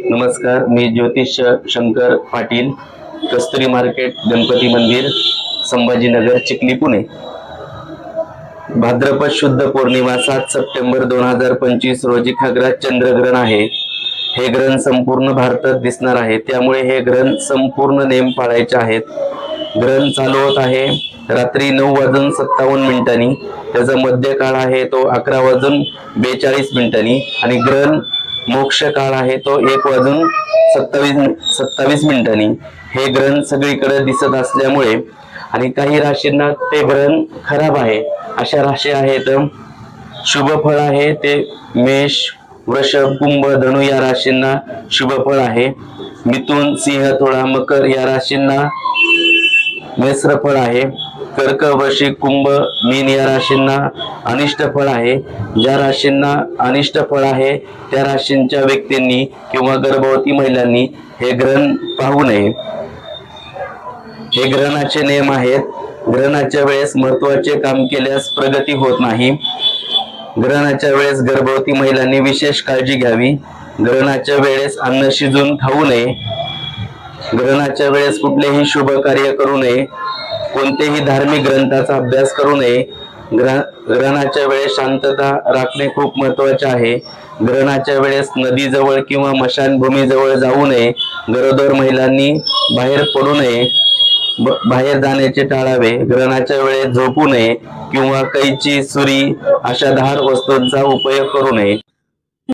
नमस्कार, मी ज्योतिष शंकर पाटील, कस्तुरी मार्केट, गणपती मंदिर, संभाजीनगर, चिखली, पुणे। भाद्रपद शुद्ध पौर्णिमा 7 सप्टेंबर 2025 रोजी खग्रास चंद्रग्रहण आहे। हे ग्रहण संपूर्ण भारतात दिसणार आहे, त्यामुळे हे ग्रहण संपूर्ण नेम पाळायचे आहेत। ग्रहण चालू होत आहे रात्री 9:57 त्याचा मध्य काळ आहे तो 11:42 आणि ग्रहण मोक्ष काळ आहे तो 1:27 हे ग्रहण सगळीकडे दिसत असल्यामुळे आणि काही राशींना ते ग्रहण खराब आहे। अशा राशी आहेत, शुभ फळ आहे ते मेष, वृषभ, कुंभ, धनु या राशींना शुभ फळ आहे। मिथुन, सिंह, तुळा, मकर या राशींना मिश्र फळ आहे। कर्क, वृश्चिक, कुंभ, मीन या राशींना अनिष्ट फळ आहे। ज्या राशींना अनिष्ट फळ आहे त्या राशींच्या व्यक्तींनी किंवा गर्भवती महिलांनी हे ग्रहण पाहू नये। हे ग्रहणाचे नियम आहेत। ग्रहणाच्या वेळेस महत्त्वाचे काम केल्यास प्रगती होत नाही। ग्रहणाच्या वेळेस गर्भवती महिलांनी विशेष काळजी घ्यावी। ग्रहणाच्या वेळेस अन्न शिजून खाऊ नये। ग्रहणाच्या वेळेस कुठलेही शुभ कार्य करू नये। कोणतेही धार्मिक ग्रंथाचा अभ्यास करू नये। ग्रहणाच्या वेळेस शांतता राखणे खूप महत्त्वाचे आहे। ग्रहणाच्या वेळेस नदीजवळ किंवा मशानभूमीजवळ जाऊ नये। गरोदर महिलांनी बाहेर पडू नये, बाहेर जाण्याचे टाळावे। ग्रहणाच्या वेळेस झोपू नये किंवा कैची, सुरी अशा धार वस्तूंचा उपयोग करू नये।